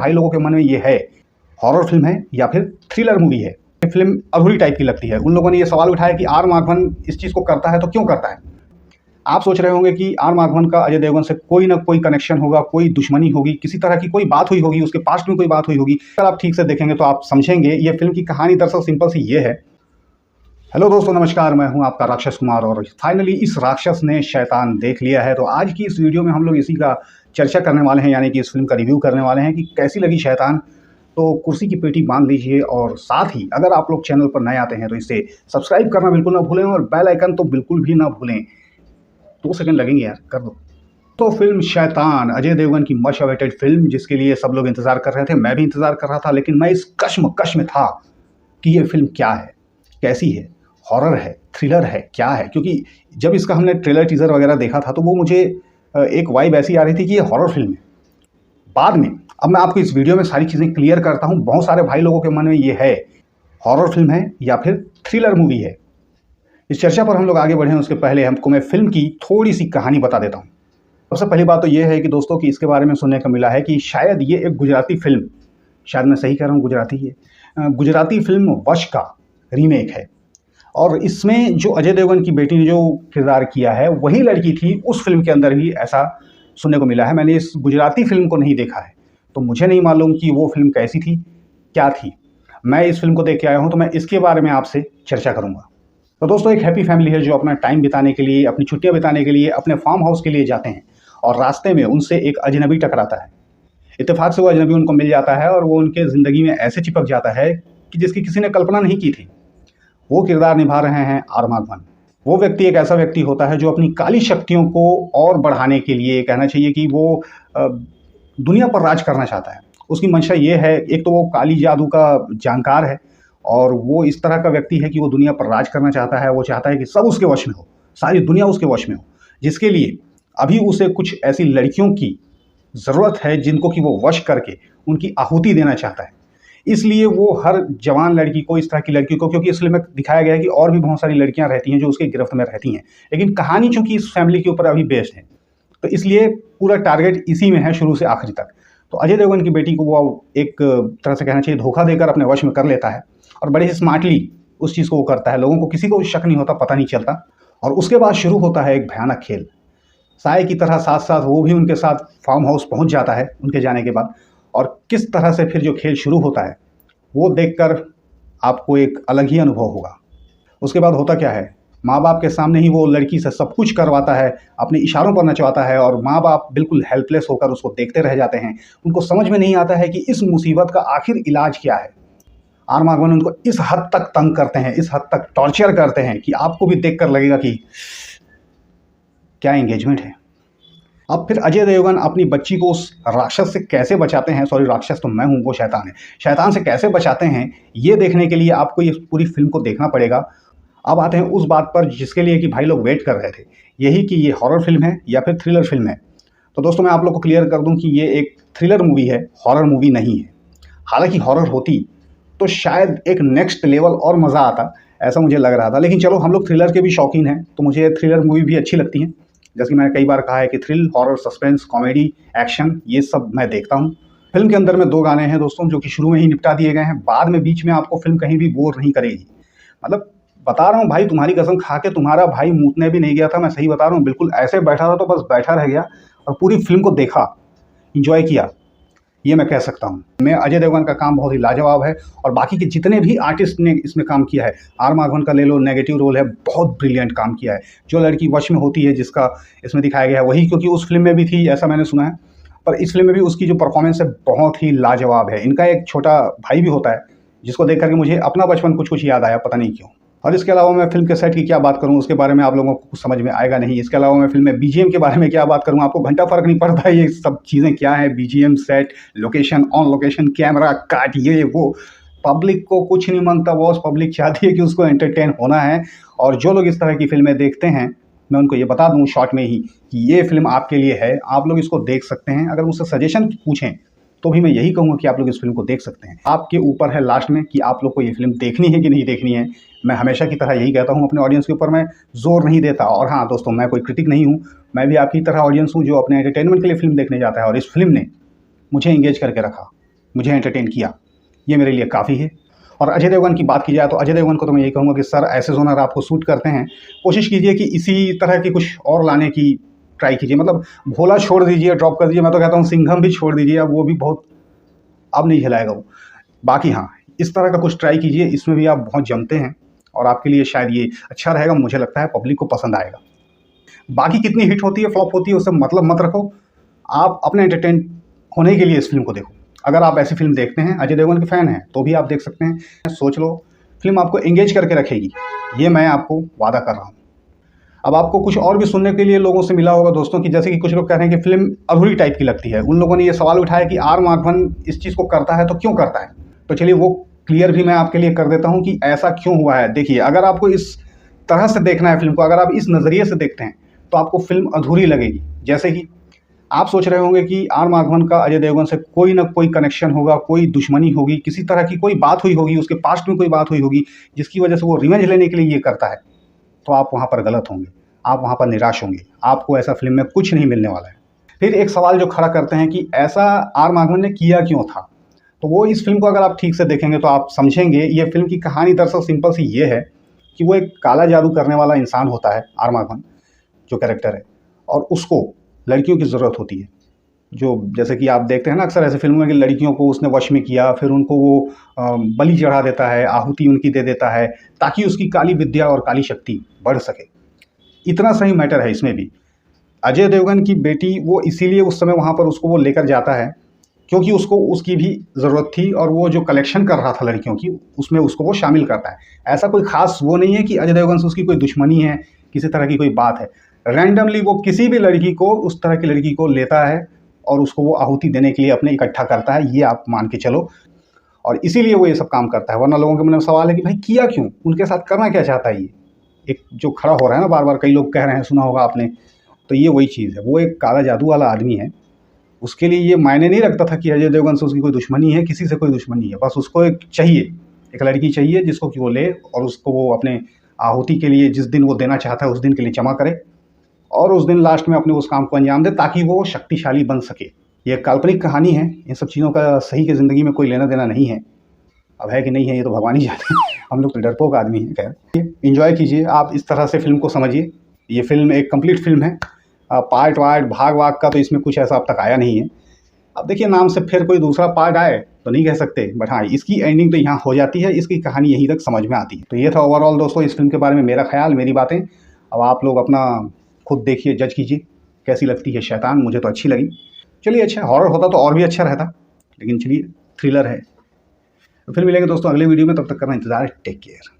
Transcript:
भाई लोगों के मन में ये है, हॉरर फिल्म है या फिर थ्रिलर मूवी है। ये फिल्म अधूरी टाइप की लगती है। उन लोगों ने ये सवाल उठाया कि आर माधवन इस चीज़ को करता है तो क्यों करता है। आप सोच रहे होंगे कि आर माधवन का अजय देवगन से कोई ना कोई कनेक्शन होगा, कोई दुश्मनी होगी, किसी तरह की कोई बात हुई होगी, उसके पास्ट में कोई बात हुई होगी। अगर आप ठीक से देखेंगे तो आप समझेंगे ये फिल्म की कहानी दरअसल सिंपल सी ये है। हेलो दोस्तों, नमस्कार। मैं हूं आपका राक्षस कुमार और फाइनली इस राक्षस ने शैतान देख लिया है। तो आज की इस वीडियो में हम लोग इसी का चर्चा करने वाले हैं, यानी कि इस फिल्म का रिव्यू करने वाले हैं कि कैसी लगी शैतान। तो कुर्सी की पेटी बांध लीजिए और साथ ही अगर आप लोग चैनल पर नए आते हैं तो इसे सब्सक्राइब करना बिल्कुल ना भूलें और बेल आइकन तो बिल्कुल भी ना भूलें। 2 सेकंड लगेंगे यार, कर दो। तो फिल्म शैतान, अजय देवगन की मच अवेटेड फिल्म, जिसके लिए सब लोग इंतजार कर रहे थे, मैं भी इंतजार कर रहा था। लेकिन मैं इस कश्मकश में था कि ये फिल्म क्या है, कैसी है, हॉरर है, थ्रिलर है, क्या है। क्योंकि जब इसका हमने ट्रेलर टीजर वगैरह देखा था तो वो मुझे एक वाइब ऐसी आ रही थी कि ये हॉरर फिल्म है। बाद में अब मैं आपको इस वीडियो में सारी चीज़ें क्लियर करता हूँ। बहुत सारे भाई लोगों के मन में ये है, हॉरर फिल्म है या फिर थ्रिलर मूवी है। इस चर्चा पर हम लोग आगे बढ़ें उसके पहले हमको मैं फिल्म की थोड़ी सी कहानी बता देता हूँ। सबसे पहली बात तो ये है कि दोस्तों कि इसके बारे में सुनने को मिला है कि शायद ये एक गुजराती फिल्म, शायद मैं सही कह रहा हूँ, गुजराती है, गुजराती फिल्म वश का रीमेक है। और इसमें जो अजय देवगन की बेटी ने जो किरदार किया है वही लड़की थी उस फिल्म के अंदर भी, ऐसा सुनने को मिला है। मैंने इस गुजराती फिल्म को नहीं देखा है तो मुझे नहीं मालूम कि वो फिल्म कैसी थी, क्या थी। मैं इस फिल्म को देख के आया हूँ तो मैं इसके बारे में आपसे चर्चा करूँगा। तो दोस्तों, एक हैप्पी फैमिली है जो अपना टाइम बिताने के लिए, अपनी छुट्टियाँ बिताने के लिए अपने फार्म हाउस के लिए जाते हैं और रास्ते में उनसे एक अजनबी टकराता है। इत्तेफाक से वो अजनबी उनको मिल जाता है और वो उनके ज़िंदगी में ऐसे चिपक जाता है कि जिसकी किसी ने कल्पना नहीं की थी। वो किरदार निभा रहे हैं आर माधवन। वो व्यक्ति एक ऐसा व्यक्ति होता है जो अपनी काली शक्तियों को और बढ़ाने के लिए, कहना चाहिए कि वो दुनिया पर राज करना चाहता है। उसकी मंशा ये है, एक तो वो काली जादू का जानकार है और वो इस तरह का व्यक्ति है कि वो दुनिया पर राज करना चाहता है। वो चाहता है कि सब उसके वश में हो, सारी दुनिया उसके वश में हो, जिसके लिए अभी उसे कुछ ऐसी लड़कियों की ज़रूरत है जिनको कि वो वश करके उनकी आहुति देना चाहता है। इसलिए वो हर जवान लड़की को, इस तरह की लड़की को, क्योंकि इसलिए में दिखाया गया है कि और भी बहुत सारी लड़कियां रहती हैं जो उसके गिरफ्त में रहती हैं, लेकिन कहानी चूंकि इस फैमिली के ऊपर अभी बेस्ड है तो इसलिए पूरा टारगेट इसी में है शुरू से आखिरी तक। तो अजय देवगन की बेटी को वो एक तरह से कहना चाहिए धोखा देकर अपने वश में कर लेता है और बड़े ही स्मार्टली उस चीज़ को वो करता है। लोगों को किसी को शक नहीं होता, पता नहीं चलता। और उसके बाद शुरू होता है एक भयानक खेल। साय की तरह साथ साथ वो भी उनके साथ फार्म हाउस पहुंच जाता है उनके जाने के बाद। और किस तरह से फिर जो खेल शुरू होता है वो देखकर आपको एक अलग ही अनुभव होगा। उसके बाद होता क्या है, माँ बाप के सामने ही वो लड़की से सब कुछ करवाता है, अपने इशारों पर नचवाता है और माँ बाप बिल्कुल हेल्पलेस होकर उसको देखते रह जाते हैं। उनको समझ में नहीं आता है कि इस मुसीबत का आखिर इलाज क्या है। आर माधवन उनको इस हद तक तंग करते हैं, इस हद तक टॉर्चर करते हैं कि आपको भी देखकर लगेगा कि क्या एंगेजमेंट है। अब फिर अजय देवगन अपनी बच्ची को उस राक्षस से कैसे बचाते हैं, सॉरी राक्षस तो मैं हूँ, वो शैतान है, शैतान से कैसे बचाते हैं, ये देखने के लिए आपको ये पूरी फिल्म को देखना पड़ेगा। अब आते हैं उस बात पर जिसके लिए कि भाई लोग वेट कर रहे थे, यही कि ये हॉरर फिल्म है या फिर थ्रिलर फिल्म है। तो दोस्तों, मैं आप लोग को क्लियर कर दूं कि ये एक थ्रिलर मूवी है, हॉरर मूवी नहीं है। हालांकि हॉरर होती तो शायद एक नेक्स्ट लेवल और मज़ा आता, ऐसा मुझे लग रहा था। लेकिन चलो, हम लोग थ्रिलर के भी शौकीन हैं तो मुझे थ्रिलर मूवी भी अच्छी लगती हैं। जैसे कि मैंने कई बार कहा है कि thrill, horror, suspense, comedy, action, ये सब मैं देखता हूँ। फिल्म के अंदर में 2 गाने हैं दोस्तों जो कि शुरू में ही निपटा दिए गए हैं। बाद में बीच में आपको फिल्म कहीं भी बोर नहीं करेगी। मतलब बता रहा हूँ भाई, तुम्हारी कसम खा के, तुम्हारा भाई मूतने भी नहीं गया था, मैं सही बता रहा हूँ। बिल्कुल ऐसे बैठा था तो बस बैठा रह गया और पूरी फिल्म को देखा, इंजॉय किया, ये मैं कह सकता हूँ। मैं अजय देवगन का काम बहुत ही लाजवाब है और बाकी के जितने भी आर्टिस्ट ने इसमें काम किया है, आर माधवन का ले लो, नेगेटिव रोल है, बहुत ब्रिलियंट काम किया है। जो लड़की वश में होती है जिसका इसमें दिखाया गया है वही, क्योंकि उस फिल्म में भी थी ऐसा मैंने सुना है, पर इस फिल्म में भी उसकी जो परफॉर्मेंस है बहुत ही लाजवाब है। इनका एक छोटा भाई भी होता है जिसको देख करके मुझे अपना बचपन कुछ कुछ याद आया, पता नहीं क्यों। और इसके अलावा मैं फिल्म के सेट की क्या बात करूं, उसके बारे में आप लोगों को कुछ समझ में आएगा नहीं। इसके अलावा मैं फिल्म में बीजीएम के बारे में क्या बात करूं, आपको घंटा फर्क नहीं पड़ता है ये सब चीज़ें क्या है। BGM, set, location, on location, camera, काट, ये वो, पब्लिक को कुछ नहीं मांगता बॉस। पब्लिक चाहती है कि उसको एंटरटेन होना है। और जो लोग इस तरह की फिल्में देखते हैं, मैं उनको ये बता दूँ शॉर्ट में ही कि ये फिल्म आपके लिए है, आप लोग इसको देख सकते हैं। अगर मुझसे सजेशन पूछें तो भी मैं यही कहूँगा कि आप लोग इस फिल्म को देख सकते हैं। आपके ऊपर है लास्ट में कि आप लोग को ये फिल्म देखनी है कि नहीं देखनी है। मैं हमेशा की तरह यही कहता हूँ, अपने ऑडियंस के ऊपर मैं जोर नहीं देता। और हाँ दोस्तों, मैं कोई क्रिटिक नहीं हूँ, मैं भी आपकी तरह ऑडियंस हूँ जो अपने एंटरटेनमेंट के लिए फिल्म देखने जाता है। और इस फिल्म ने मुझे एंगेज करके रखा। मुझे एंटरटेन किया, ये मेरे लिए काफ़ी है। और अजय देवगन की बात की जाए तो अजय देवगन को तो मैं यही कहूँगा कि सर ऐसे जोनर आपको सूट करते हैं, कोशिश कीजिए कि इसी तरह की कुछ और लाने की ट्राई कीजिए। मतलब भोला छोड़ दीजिए, ड्रॉप कर दीजिए, मैं तो कहता हूँ सिंघम भी छोड़ दीजिए, अब वो भी बहुत अब नहीं हिलाएगा वो। बाकी हाँ, इस तरह का कुछ ट्राई कीजिए, इसमें भी आप बहुत जमते हैं और आपके लिए शायद ये अच्छा रहेगा, मुझे लगता है पब्लिक को पसंद आएगा। बाकी कितनी हिट होती है, फ्लॉप होती है, उससे मतलब मत रखो, आप अपने एंटरटेन होने के लिए इस फिल्म को देखो। अगर आप ऐसी फिल्म देखते हैं, अजय देवगन के फ़ैन हैं, तो भी आप देख सकते हैं। सोच लो, फिल्म आपको एंगेज करके रखेगी, ये मैं आपको वादा कर रहा हूँ। अब आपको कुछ और भी सुनने के लिए लोगों से मिला होगा दोस्तों, कि जैसे कि कुछ लोग कह रहे हैं कि फिल्म अधूरी टाइप की लगती है। उन लोगों ने ये सवाल उठाया कि आर माधवन इस चीज़ को करता है तो क्यों करता है? तो चलिए वो क्लियर भी मैं आपके लिए कर देता हूँ कि ऐसा क्यों हुआ है। देखिए, अगर आपको इस तरह से देखना है फिल्म को, अगर आप इस नज़रिए से देखते हैं, तो आपको फिल्म अधूरी लगेगी। जैसे कि आप सोच रहे होंगे कि आर माधवन का अजय देवगन से कोई ना कोई कनेक्शन होगा, कोई दुश्मनी होगी, किसी तरह की कोई बात हुई होगी, उसके पास्ट में कोई बात हुई होगी, जिसकी वजह से वो रिवेंज लेने के लिए ये करता है। तो आप वहाँ पर गलत होंगे, आप वहाँ पर निराश होंगे, आपको ऐसा फिल्म में कुछ नहीं मिलने वाला है। फिर एक सवाल जो खड़ा करते हैं कि ऐसा आर माधवन ने किया क्यों था? तो वो इस फिल्म को अगर आप ठीक से देखेंगे तो आप समझेंगे, ये फिल्म की कहानी दरअसल सिंपल सी ये है कि वो एक काला जादू करने वाला इंसान होता है, आर माधवन जो कैरेक्टर है, और उसको लड़कियों की ज़रूरत होती है। जो जैसे कि आप देखते हैं ना अक्सर ऐसे फिल्मों में कि लड़कियों को उसने वश में किया, फिर उनको वो बलि चढ़ा देता है, आहुति उनकी दे देता है, ताकि उसकी काली विद्या और काली शक्ति बढ़ सके। इतना सही मैटर है इसमें भी। अजय देवगन की बेटी वो इसीलिए उस समय वहाँ पर उसको वो लेकर जाता है, क्योंकि उसको उसकी भी ज़रूरत थी, और वो जो कलेक्शन कर रहा था लड़कियों की, उसमें उसको वो शामिल करता है। ऐसा कोई ख़ास वो नहीं है कि अजय देवगन से उसकी कोई दुश्मनी है, किसी तरह की कोई बात है। रैंडमली वो किसी भी लड़की को, उस तरह की लड़की को लेता है और उसको वो आहुति देने के लिए अपने इकट्ठा करता है, ये आप मान के चलो। और इसीलिए वो ये सब काम करता है। वरना लोगों के मन में सवाल है कि भाई किया क्यों? उनके साथ करना क्या चाहता है ये? एक जो खड़ा हो रहा है ना, बार-बार कई लोग कह रहे हैं, सुना होगा आपने, तो ये वही चीज़ है। वो एक काला जादू वाला आदमी है। उसके लिए ये मायने नहीं रखता था कि अजय देवगन से उसकी कोई दुश्मनी है, किसी से कोई दुश्मनी है। बस उसको एक चाहिए, एक लड़की चाहिए जिसको कि वो ले और उसको वो अपने आहुति के लिए जिस दिन वो देना चाहता है, उस दिन के लिए जमा करे और उस दिन लास्ट में अपने उस काम को अंजाम दे, ताकि वो शक्तिशाली बन सके। ये काल्पनिक कहानी है, इन सब चीज़ों का सही की ज़िंदगी में कोई लेना-देना नहीं है। अब है कि नहीं है, ये तो भगवान ही जाने। हम लोग तो डरपोक आदमी हैं। खैर, एन्जॉय कीजिए, आप इस तरह से फ़िल्म को समझिए। ये फ़िल्म एक कंप्लीट फ़िल्म है। पार्ट-वार्ट, भाग-वाग का तो इसमें कुछ ऐसा अब तक आया नहीं है। अब देखिए, नाम से फिर कोई दूसरा पार्ट आए तो नहीं कह सकते, बट हाँ, इसकी एंडिंग तो यहाँ हो जाती है, इसकी कहानी यहीं तक समझ में आती है। तो ये था ओवरऑल दोस्तों इस फ़िल्म के बारे में मेरा ख़्याल, मेरी बातें। अब आप लोग अपना खुद देखिए, जज कीजिए कैसी लगती है शैतान। मुझे तो अच्छी लगी। चलिए, अच्छा हॉरर होता तो और भी अच्छा रहता, लेकिन चलिए थ्रिलर है। तो फिर मिलेंगे दोस्तों अगले वीडियो में, तब तक करना इंतज़ार। Take care.